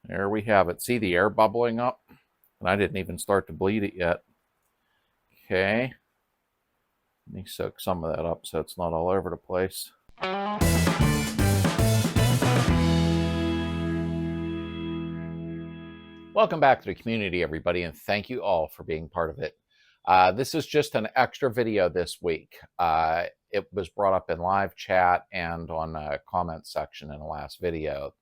There we have it. See the air bubbling up? And I didn't even start to bleed it yet. Okay. Let me soak some of that up so it's not all over the place. Welcome back to the community, everybody, and thank you all for being part of it. This is just an extra video this week. It was brought up in live chat and on the comment section in the last video.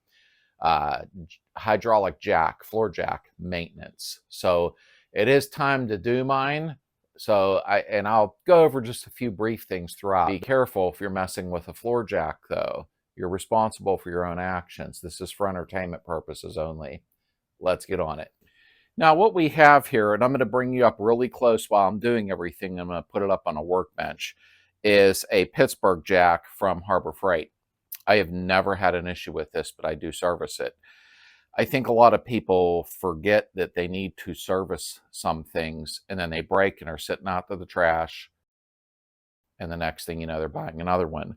Hydraulic jack, floor jack maintenance. So it is time to do mine. So I'll go over just a few brief things throughout. Be careful if you're messing with a floor jack, though. You're responsible for your own actions. This is for entertainment purposes only. Let's get on it. Now, what we have here, and I'm going to bring you up really close while I'm doing everything, I'm going to put it up on a workbench, is a Pittsburgh jack from Harbor Freight. I have never had an issue with this, but I do service it. I think a lot of people forget that they need to service some things, and then they break and are sitting out to the trash, and the next thing you know, they're buying another one.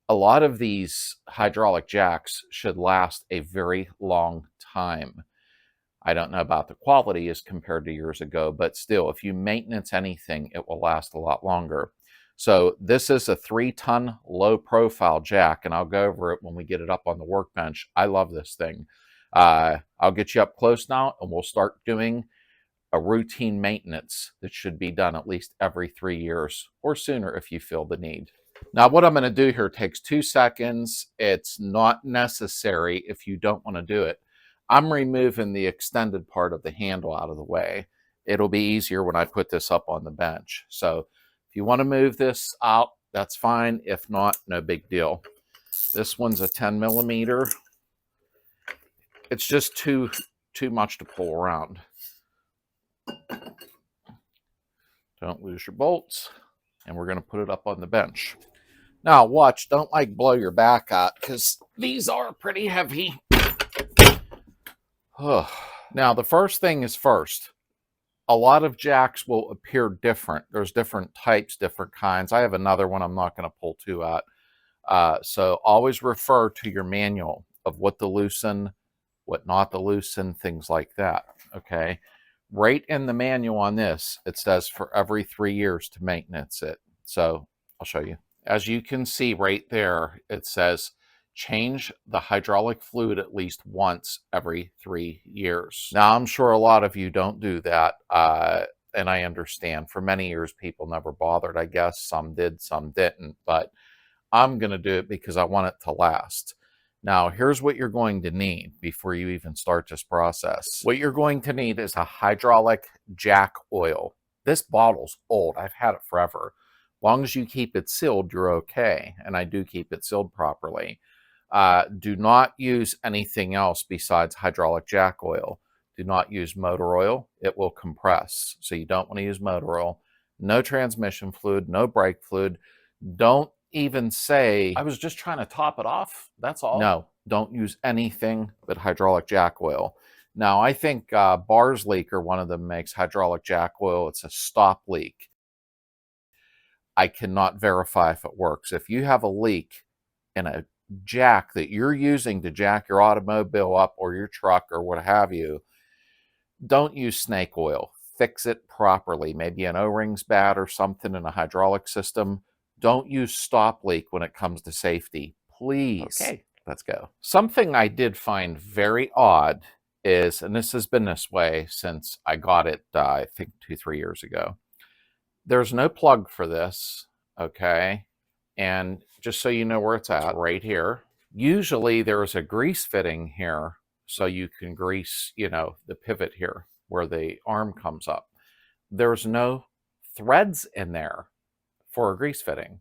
A lot of these hydraulic jacks should last a very long time. I don't know about the quality as compared to years ago, but still, if you maintenance anything, it will last a lot longer. So this is a 3-ton low-profile jack, and I'll go over it when we get it up on the workbench. I love this thing. I'll get you up close now, and we'll start doing a routine maintenance that should be done at least every 3 years or sooner if you feel the need. Now, what I'm going to do here takes 2 seconds. It's not necessary if you don't want to do it. I'm removing the extended part of the handle out of the way. It'll be easier when I put this up on the bench. So if you want to move this out, that's fine. If not, no big deal. This one's a 10 millimeter. It's just too much to pull around. Don't lose your bolts. And we're going to put it up on the bench. Now watch, don't blow your back out because these are pretty heavy. Now, the first thing is first. A lot of jacks will appear different. There's different types, different kinds. I have another one I'm not going to pull two out. So always refer to your manual of what to loosen, what not to loosen, things like that, okay? Right in the manual on this, it says for every 3 years to maintenance it. So I'll show you. As you can see right there, it says change the hydraulic fluid at least once every 3 years. Now, I'm sure a lot of you don't do that, and I understand. For many years, people never bothered. I guess some did, some didn't, but I'm going to do it because I want it to last. Now, here's what you're going to need before you even start this process. What you're going to need is a hydraulic jack oil. This bottle's old. I've had it forever. As long as you keep it sealed, you're okay, and I do keep it sealed properly. Do not use anything else besides hydraulic jack oil. Do not use motor oil. It will compress, so you don't want to use motor oil. No transmission fluid, no brake fluid. Don't even say, I was just trying to top it off, that's all. No, don't use anything but hydraulic jack oil. Now, I think Bars Leaker, one of them, makes hydraulic jack oil. It's a stop leak. I cannot verify if it works. If you have a leak in a jack that you're using to jack your automobile up or your truck or what have you, don't use snake oil. Fix it properly. Maybe an O-ring's bad or something in a hydraulic system. Don't use stop leak when it comes to safety, please. Okay, let's go. Something I did find very odd is, and this has been this way since I got it, I think 2-3 years ago. There's no plug for this, okay? And just so you know where it's at, right here. Usually there's a grease fitting here so you can grease, the pivot here where the arm comes up. There's no threads in there for a grease fitting.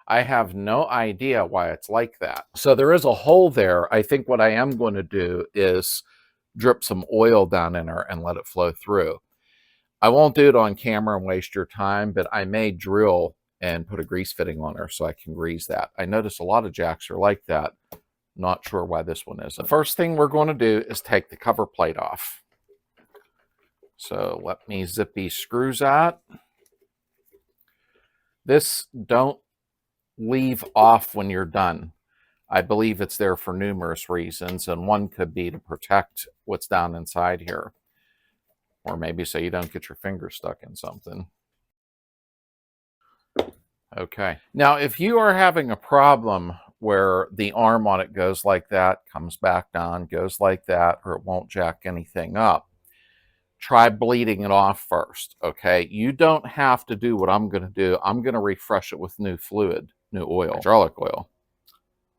I have no idea why it's like that. So there is a hole there. I think what I am going to do is drip some oil down in there and let it flow through. I won't do it on camera and waste your time, but I may drill and put a grease fitting on her so I can grease that. I notice a lot of jacks are like that. Not sure why this one isn't. The first thing we're going to do is take the cover plate off. So let me zip these screws out. This don't leave off when you're done. I believe it's there for numerous reasons, and one could be to protect what's down inside here, or maybe so you don't get your finger stuck in something. Okay, now if you are having a problem where the arm on it goes like that, comes back down, goes like that, or it won't jack anything up, try bleeding it off first, okay? You don't have to do what I'm going to do. I'm going to refresh it with new fluid, new oil, hydraulic oil.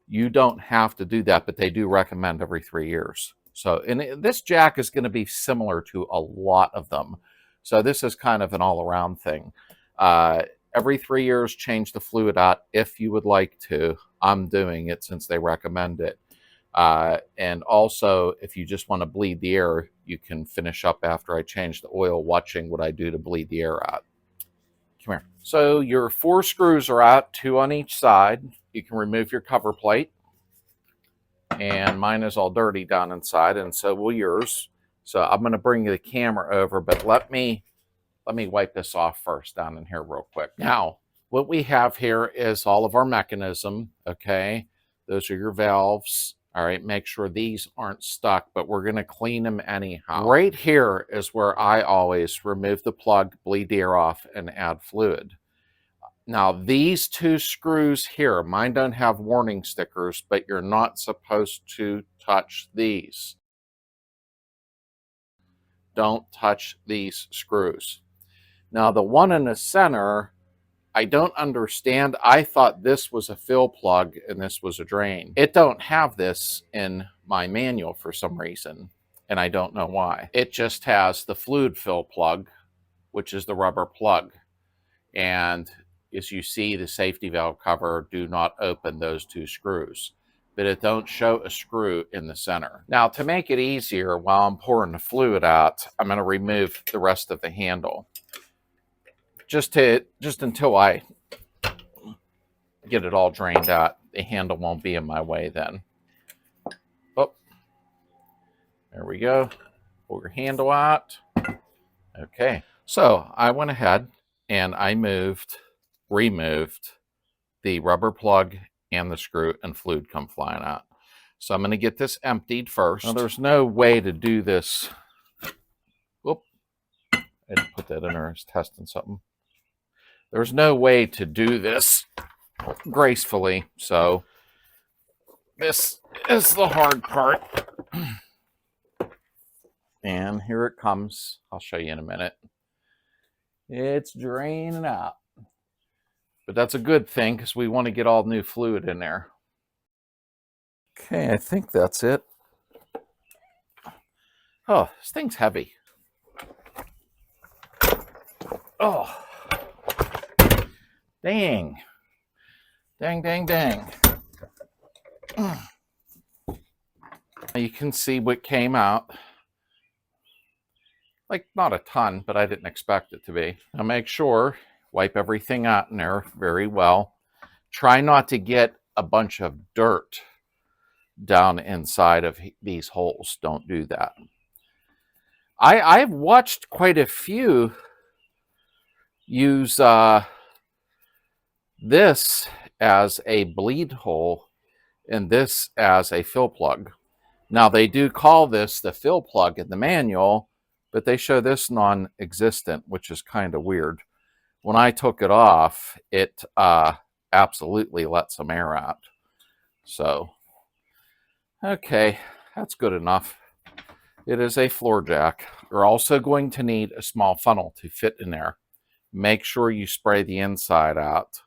You don't have to do that, but they do recommend every 3 years. So, and this jack is going to be similar to a lot of them. So this is kind of an all-around thing. Every 3 years, change the fluid out if you would like to. I'm doing it since they recommend it. And also, if you just want to bleed the air, you can finish up after I change the oil, watching what I do to bleed the air out. Come here. So your 4 screws are out, 2 on each side. You can remove your cover plate. And mine is all dirty down inside, and so will yours. So I'm going to bring the camera over, but let me wipe this off first down in here real quick. Now, what we have here is all of our mechanism, okay? Those are your valves. All right, make sure these aren't stuck, but we're going to clean them anyhow. Right here is where I always remove the plug, bleed the air off, and add fluid. Now, these 2 screws here, mine don't have warning stickers, but you're not supposed to touch these. Don't touch these screws. Now, the one in the center, I don't understand. I thought this was a fill plug and this was a drain. It don't have this in my manual for some reason, and I don't know why. It just has the fluid fill plug, which is the rubber plug. And as you see, the safety valve cover, do not open those 2 screws, but it don't show a screw in the center. Now, to make it easier, while I'm pouring the fluid out, I'm going to remove the rest of the handle. Just until I get it all drained out, the handle won't be in my way then. Oh, there we go. Pull your handle out. Okay, so I went ahead and I removed the rubber plug and the screw, and fluid come flying out. So I'm going to get this emptied first. Now, there's no way to do this. Whoop, I didn't put that in there. I was testing something. There's no way to do this gracefully, so this is the hard part. And here it comes. I'll show you in a minute. It's draining out. But that's a good thing, because we want to get all new fluid in there. Okay, I think that's it. Oh, this thing's heavy. Oh. Dang. Dang, dang, dang. You can see what came out. Like, not a ton, but I didn't expect it to be. Now make sure, wipe everything out in there very well. Try not to get a bunch of dirt down inside of these holes. Don't do that. I've watched quite a few use this as a bleed hole and this as a fill plug. Now, they do call this the fill plug in the manual, but they show this non-existent, which is kind of weird. When I took it off, it absolutely let some air out. So, okay, that's good enough. It is a floor jack. You're also going to need a small funnel to fit in there. Make sure you spray the inside out.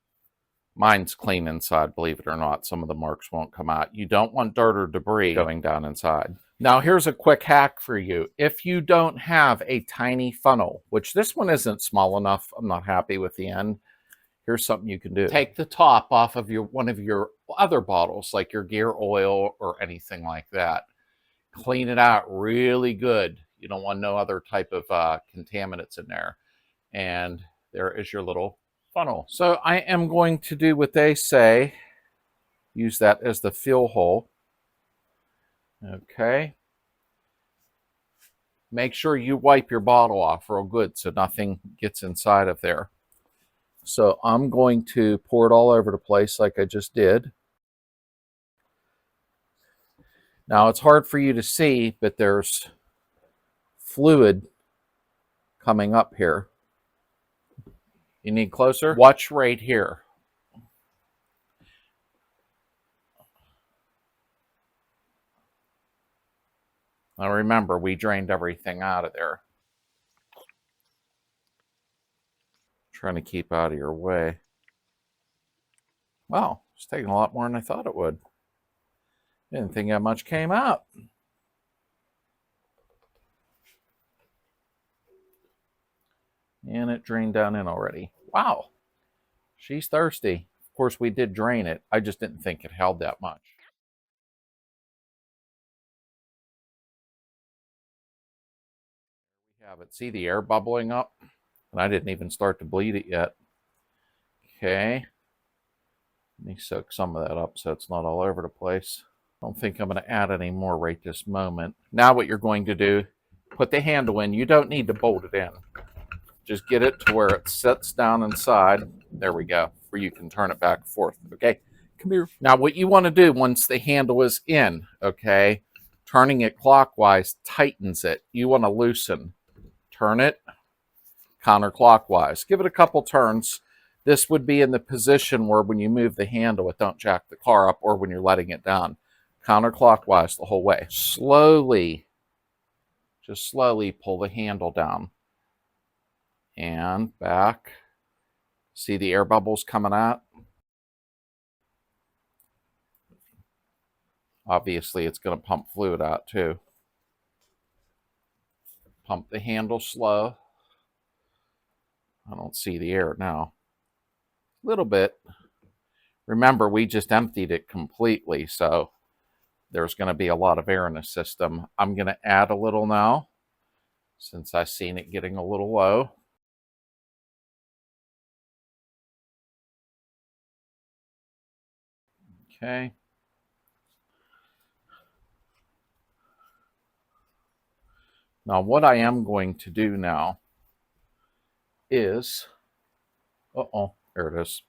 Mine's clean inside, believe it or not. Some of the marks won't come out. You don't want dirt or debris going down inside. Now, here's a quick hack for you. If you don't have a tiny funnel, which this one isn't small enough, I'm not happy with the end, here's something you can do. Take the top off of one of your other bottles, like your gear oil or anything like that. Clean it out really good. You don't want no other type of contaminants in there. And there is your little funnel. So I am going to do what they say. Use that as the fill hole. Okay. Make sure you wipe your bottle off real good so nothing gets inside of there. So I'm going to pour it all over the place like I just did. Now it's hard for you to see, but there's fluid coming up here. You need closer? Watch right here. Now remember, we drained everything out of there. Trying to keep out of your way. Wow, it's taking a lot more than I thought it would. Didn't think that much came out. And it drained down in already. Wow, she's thirsty. Of course, we did drain it. I just didn't think it held that much. We have it. See the air bubbling up? And I didn't even start to bleed it yet. Okay. Let me soak some of that up so it's not all over the place. I don't think I'm going to add any more right this moment. Now what you're going to do, put the handle in. You don't need to bolt it in. Just get it to where it sits down inside. There we go. Where you can turn it back and forth. Okay, come here. Now what you want to do once the handle is in, okay, turning it clockwise tightens it. You want to loosen. Turn it counterclockwise. Give it a couple turns. This would be in the position where when you move the handle, it don't jack the car up, or when you're letting it down. Counterclockwise the whole way. Slowly, just slowly pull the handle down. And back. See the air bubbles coming out? Obviously, it's going to pump fluid out too. Pump the handle slow. I don't see the air now. A little bit. Remember, we just emptied it completely, so there's going to be a lot of air in the system. I'm going to add a little now, since I've seen it getting a little low. Okay. Now, what I am going to do now is, there it is.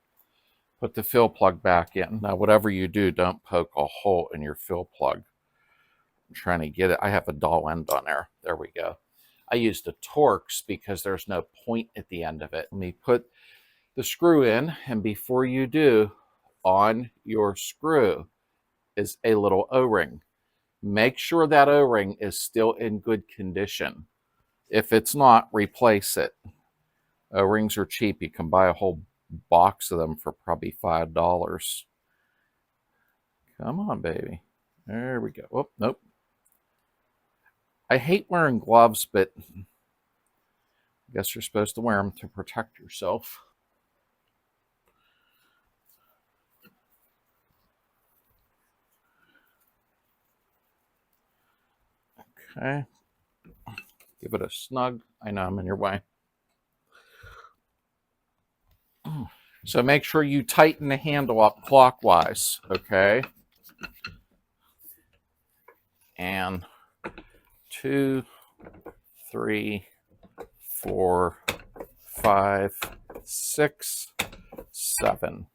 Put the fill plug back in. Now, whatever you do, don't poke a hole in your fill plug. I'm trying to get it. I have a dull end on there. There we go. I used a Tshirts because there's no point at the end of it. Let me put the screw in, and before you do, on your screw is a little O-ring. Make sure that O-ring is still in good condition. If it's not, replace it. O-rings are cheap. You can buy a whole box of them for probably $5. Come on, baby. There we go. Oh, nope. I hate wearing gloves, but I guess you're supposed to wear them to protect yourself. Okay. Give it a snug. I know I'm in your way. So make sure you tighten the handle up clockwise, okay? And 2, 3, 4, 5, 6, 7.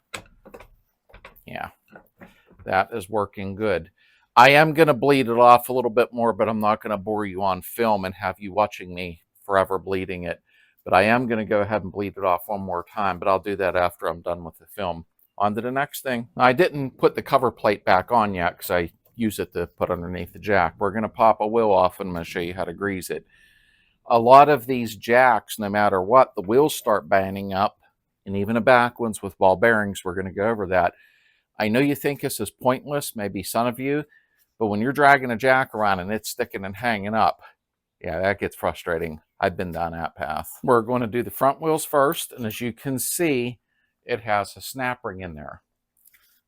Yeah, that is working good. I am going to bleed it off a little bit more, but I'm not going to bore you on film and have you watching me forever bleeding it. But I am going to go ahead and bleed it off one more time, but I'll do that after I'm done with the film. On to the next thing. Now, I didn't put the cover plate back on yet because I use it to put underneath the jack. We're going to pop a wheel off and I'm going to show you how to grease it. A lot of these jacks, no matter what, the wheels start banding up, and even the back ones with ball bearings. We're going to go over that. I know you think this is pointless, maybe some of you, but when you're dragging a jack around and it's sticking and hanging up, yeah, that gets frustrating. I've been down that path. We're going to do the front wheels first, and as you can see, it has a snap ring in there.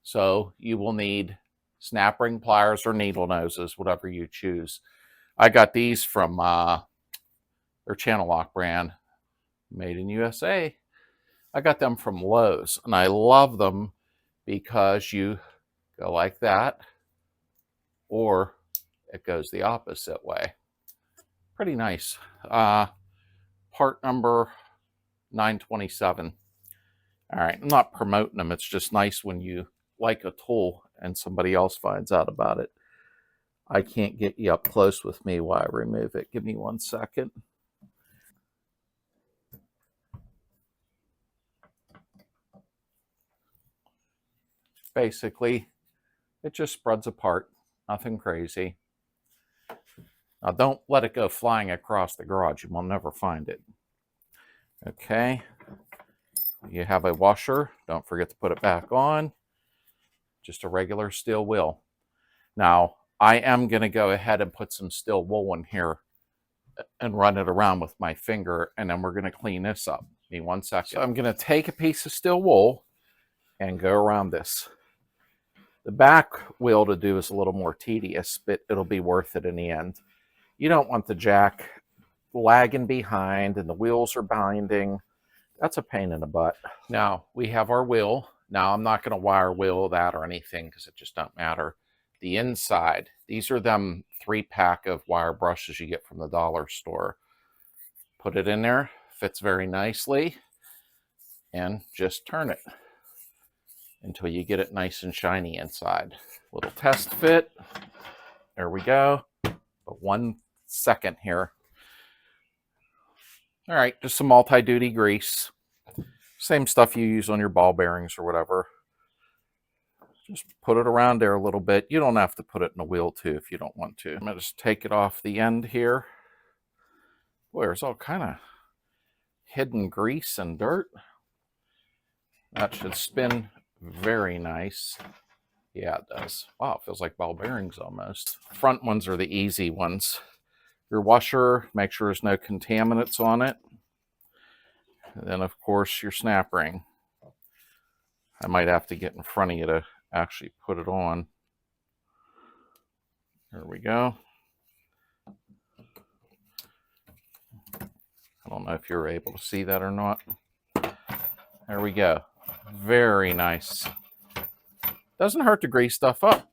So you will need snap ring pliers or needle noses, whatever you choose. I got these from their Channel Lock brand, made in USA. I got them from Lowe's, and I love them because you go like that, or it goes the opposite way. Pretty nice. Part number 927. All right, I'm not promoting them. It's just nice when you like a tool and somebody else finds out about it. I can't get you up close with me while I remove it. Give me 1 second. Basically, it just spreads apart. Nothing crazy. Now, don't let it go flying across the garage. You will never find it. Okay. You have a washer. Don't forget to put it back on. Just a regular steel wheel. Now, I am going to go ahead and put some steel wool in here and run it around with my finger, and then we're going to clean this up. Give me 1 second. So I'm going to take a piece of steel wool and go around this. The back wheel to do is a little more tedious, but it'll be worth it in the end. You don't want the jack lagging behind and the wheels are binding. That's a pain in the butt. Now, we have our wheel. Now, I'm not going to wire wheel that or anything because it just don't matter. The inside, these are them 3-pack of wire brushes you get from the dollar store. Put it in there, fits very nicely, and just turn it until you get it nice and shiny inside. Little test fit. There we go. But 1 second here. All right, just some multi-duty grease. Same stuff you use on your ball bearings or whatever. Just put it around there a little bit. You don't have to put it in the wheel too if you don't want to. I'm going to just take it off the end here. Boy, there's all kind of hidden grease and dirt. That should spin very nice. Yeah, it does. Wow, it feels like ball bearings almost. Front ones are the easy ones. Your washer, make sure there's no contaminants on it. And then, of course, your snap ring. I might have to get in front of you to actually put it on. There we go. I don't know if you're able to see that or not. There we go. Very nice. Doesn't hurt to grease stuff up.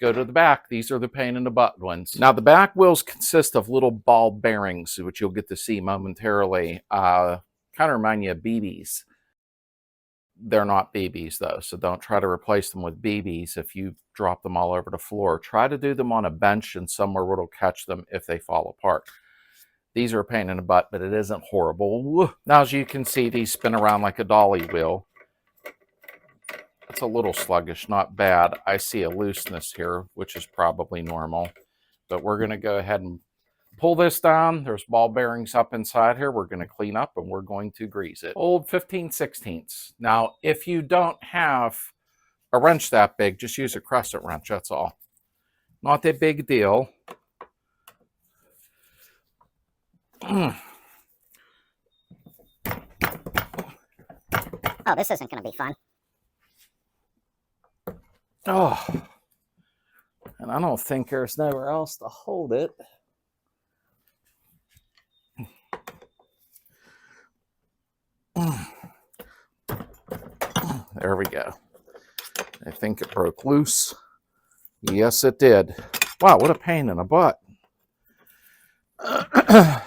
Go to the back. These are the pain in the butt ones. Now, the back wheels consist of little ball bearings, which you'll get to see momentarily. Kind of remind you of BBs. They're not BBs though, so don't try to replace them with BBs if you drop them all over the floor. Try to do them on a bench and somewhere where it'll catch them if they fall apart. These are a pain in the butt, but it isn't horrible. Now, as you can see, these spin around like a dolly wheel. It's a little sluggish, not bad. I see a looseness here, which is probably normal, but we're going to go ahead and pull this down. There's ball bearings up inside here. We're going to clean up and we're going to grease it. Old 15/16. Now, if you don't have a wrench that big, just use a crescent wrench. That's all. Not a big deal. Oh, this isn't going to be fun. Oh, and I don't think there's nowhere else to hold it. There we go. I think it broke loose. Yes, it did. Wow, what a pain in the butt. I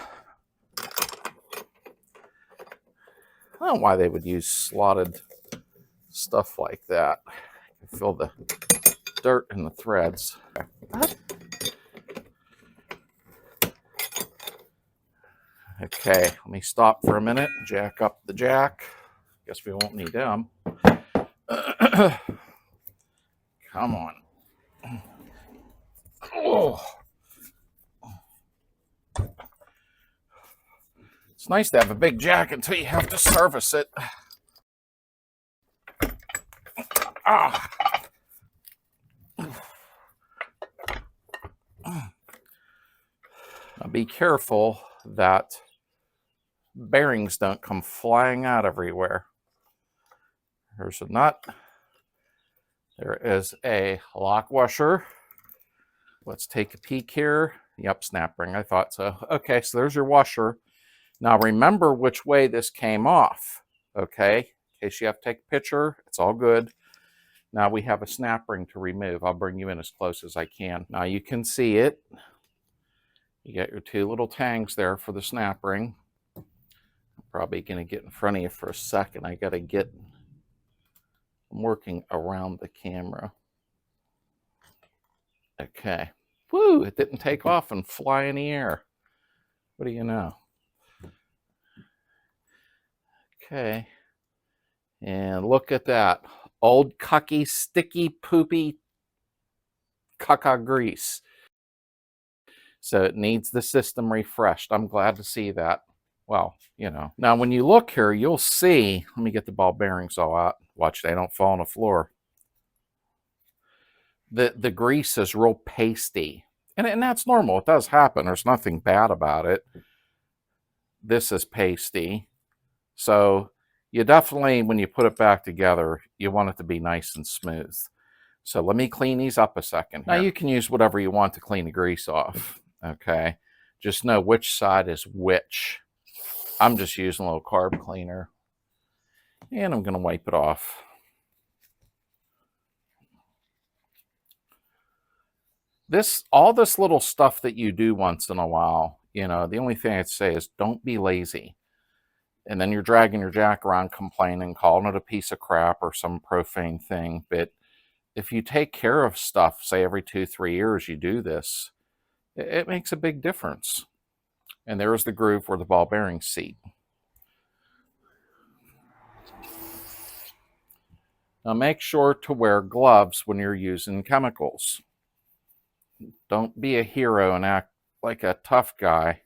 don't know why they would use slotted stuff like that. You can feel the dirt in the threads. Okay, let me stop for a minute, jack up the jack. Guess we won't need them. Come on. Oh. It's nice to have a big jack until you have to service it. Ah. Now be careful that bearings don't come flying out everywhere. There's a nut. There is a lock washer. Let's take a peek here. Yep, snap ring. I thought so. Okay, so there's your washer. Now remember which way this came off. Okay, in case you have to take a picture, it's all good. Now we have a snap ring to remove. I'll bring you in as close as I can. Now you can see it. You got your two little tangs there for the snap ring. I'm probably going to get in front of you for a second. I got to get... I'm working around the camera. Okay. Woo, it didn't take off and fly in the air. What do you know? Okay. And look at that. Old cucky, sticky, poopy caca grease. So it needs the system refreshed. I'm glad to see that. Well, you know. Now, when you look here, you'll see, let me get the ball bearings all out. Watch, they don't fall on the floor. The grease is real pasty. And that's normal. It does happen. There's nothing bad about it. This is pasty. So you definitely, when you put it back together, you want it to be nice and smooth. So let me clean these up a second here. Now you can use whatever you want to clean the grease off, okay? Just know which side is which. I'm just using a little carb cleaner. And I'm gonna wipe it off. All this little stuff that you do once in a while, you know, the only thing I'd say is don't be lazy. And then you're dragging your jack around complaining, calling it a piece of crap or some profane thing. But if you take care of stuff, say every 2-3 years you do this, it makes a big difference. And there's the groove where the ball bearings seat. Now make sure to wear gloves when you're using chemicals. Don't be a hero and act like a tough guy.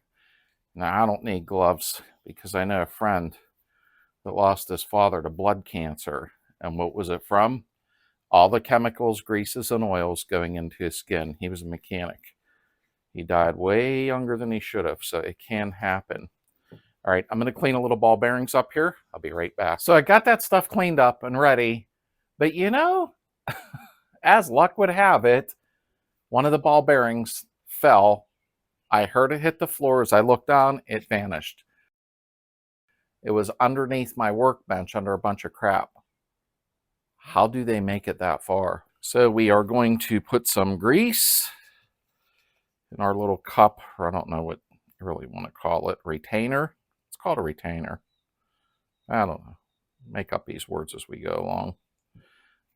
Now, I don't need gloves because I know a friend that lost his father to blood cancer. And what was it from? All the chemicals, greases, and oils going into his skin. He was a mechanic. He died way younger than he should have, so it can happen. All right, I'm going to clean a little ball bearings up here. I'll be right back. So I got that stuff cleaned up and ready. But you know, as luck would have it, one of the ball bearings fell. I heard it hit the floor. As I looked down, it vanished. It was underneath my workbench under a bunch of crap. How do they make it that far? So we are going to put some grease in our little cup, or I don't know what you really want to call it, retainer. It's called a retainer. I don't know. Make up these words as we go along.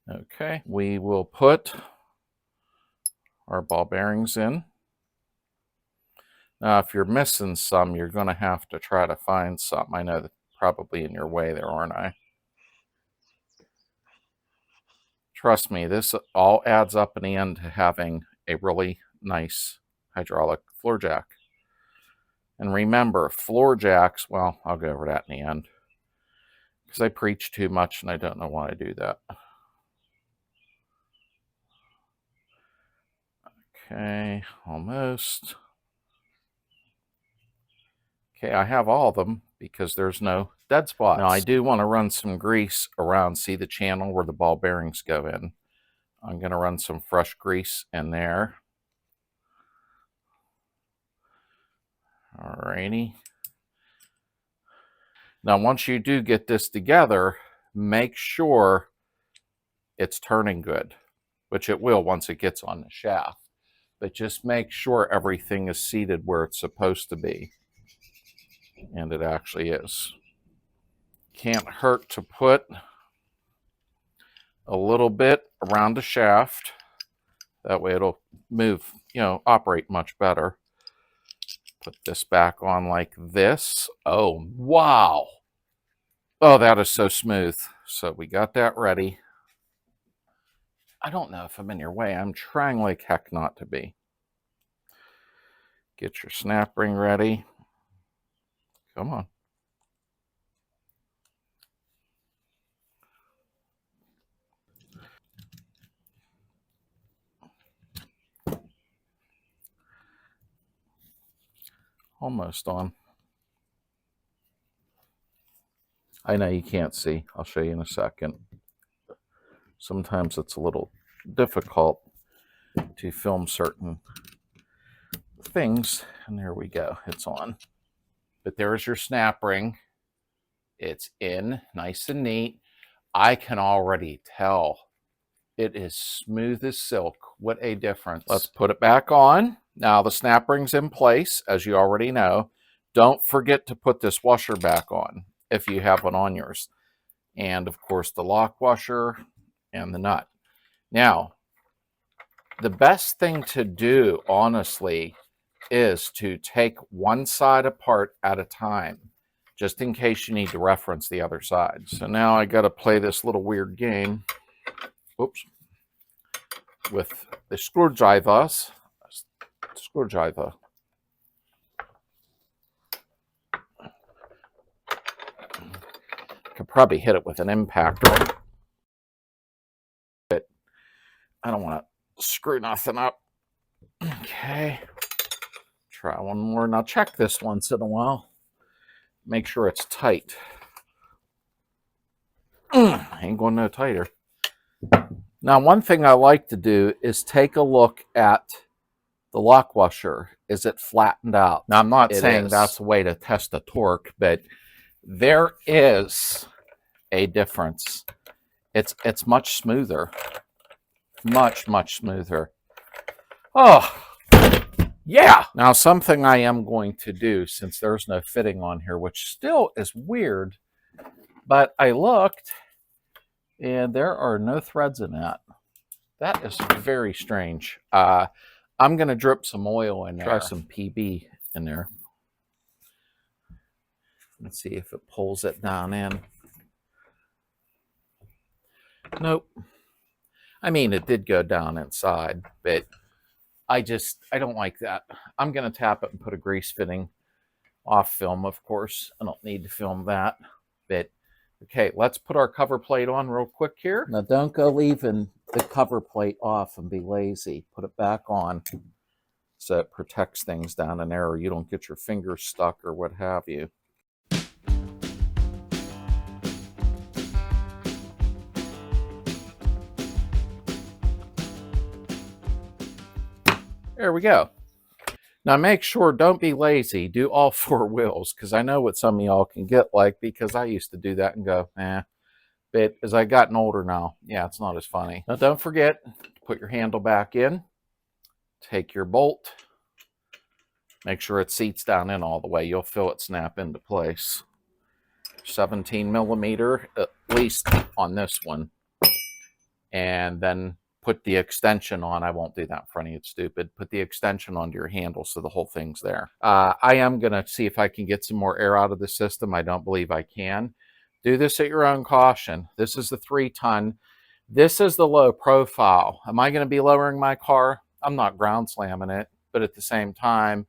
Okay, we will put our ball bearings in. Now, if you're missing some, you're going to have to try to find some. I know that probably in your way there, aren't I? Trust me, this all adds up in the end to having a really nice hydraulic floor jack. And remember, floor jacks, well, I'll go over that in the end, because I preach too much and I don't know why I do that. Okay, almost. Okay, I have all of them because there's no dead spots. Now, I do want to run some grease around, see the channel where the ball bearings go in. I'm going to run some fresh grease in there. Alrighty. Now, once you do get this together, make sure it's turning good, which it will once it gets on the shaft. But just make sure everything is seated where it's supposed to be. And it actually is. Can't hurt to put a little bit around the shaft. That way it'll move, you know, operate much better. Put this back on like this. Oh, wow. Oh, that is so smooth. So we got that ready. I don't know if I'm in your way. I'm trying like heck not to be. Get your snap ring ready. Come on. Almost on. I know you can't see. I'll show you in a second. Sometimes it's a little difficult to film certain things. And there we go. It's on. But there's your snap ring. It's in, nice and neat. I can already tell it is smooth as silk. What a difference. Let's put it back on. Now the snap ring's in place, as you already know. Don't forget to put this washer back on if you have one on yours. And of course the lock washer and the nut. Now, The best thing to do, honestly, is to take one side apart at a time, just in case you need to reference the other side. So now I got to play this little weird game. Oops. With the screwdrivers. Screwdriver. Could probably hit it with an impactor. But I don't want to screw nothing up. Okay. Try one more. Now check this once in a while. Make sure it's tight. Ain't going no tighter. Now, one thing I like to do is take a look at the lock washer. Is it flattened out? Now, I'm not saying that's the way to test the torque, but there is a difference. It's much smoother. Much smoother. Oh, yeah. Now, something I am going to do, since there's no fitting on here, which still is weird, but I looked, and there are no threads in that. That is very strange. I'm going to drip some oil in there. Try some PB in there. Let's see if it pulls it down in. Nope. I mean, it did go down inside, but I don't like that. I'm going to tap it and put a grease fitting off film, of course. I don't need to film that, but okay, let's put our cover plate on real quick here. Now, don't go leaving the cover plate off and be lazy. Put it back on so it protects things down in there, or you don't get your fingers stuck or what have you. There we go. Now make sure, don't be lazy. Do all four wheels, because I know what some of y'all can get like, because I used to do that and go, eh. But as I gotten older now, yeah, it's not as funny. Now don't forget, put your handle back in. Take your bolt. Make sure it seats down in all the way. You'll feel it snap into place. 17 millimeter, at least on this one. And then put the extension on. I won't do that in front of you, it's stupid. Put the extension onto your handle so the whole thing's there. I am going to see if I can get some more air out of the system. I don't believe I can. Do this at your own caution. This is the 3-ton. This is the low profile. Am I going to be lowering my car? I'm not ground slamming it, but at the same time,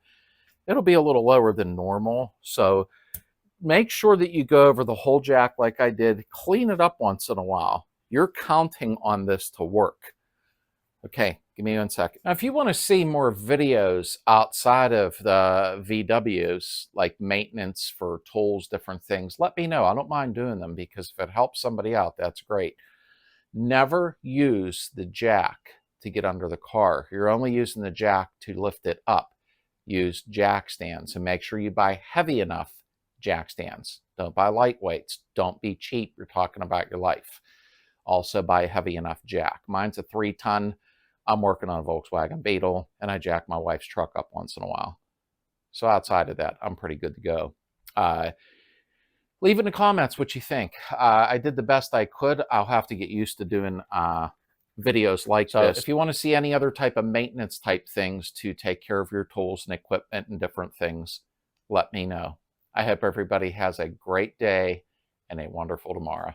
it'll be a little lower than normal. So make sure that you go over the whole jack like I did. Clean it up once in a while. You're counting on this to work. Okay, give me 1 second. Now, if you want to see more videos outside of the VWs, like maintenance for tools, different things, let me know. I don't mind doing them, because if it helps somebody out, that's great. Never use the jack to get under the car. You're only using the jack to lift it up. Use jack stands, and make sure you buy heavy enough jack stands. Don't buy lightweights. Don't be cheap. You're talking about your life. Also buy a heavy enough jack. Mine's a 3-ton. I'm working on a Volkswagen Beetle, and I jack my wife's truck up once in a while. So outside of that, I'm pretty good to go. Leave in the comments what you think. I did the best I could. I'll have to get used to doing videos like this. If you want to see any other type of maintenance type things to take care of your tools and equipment and different things, let me know. I hope everybody has a great day and a wonderful tomorrow.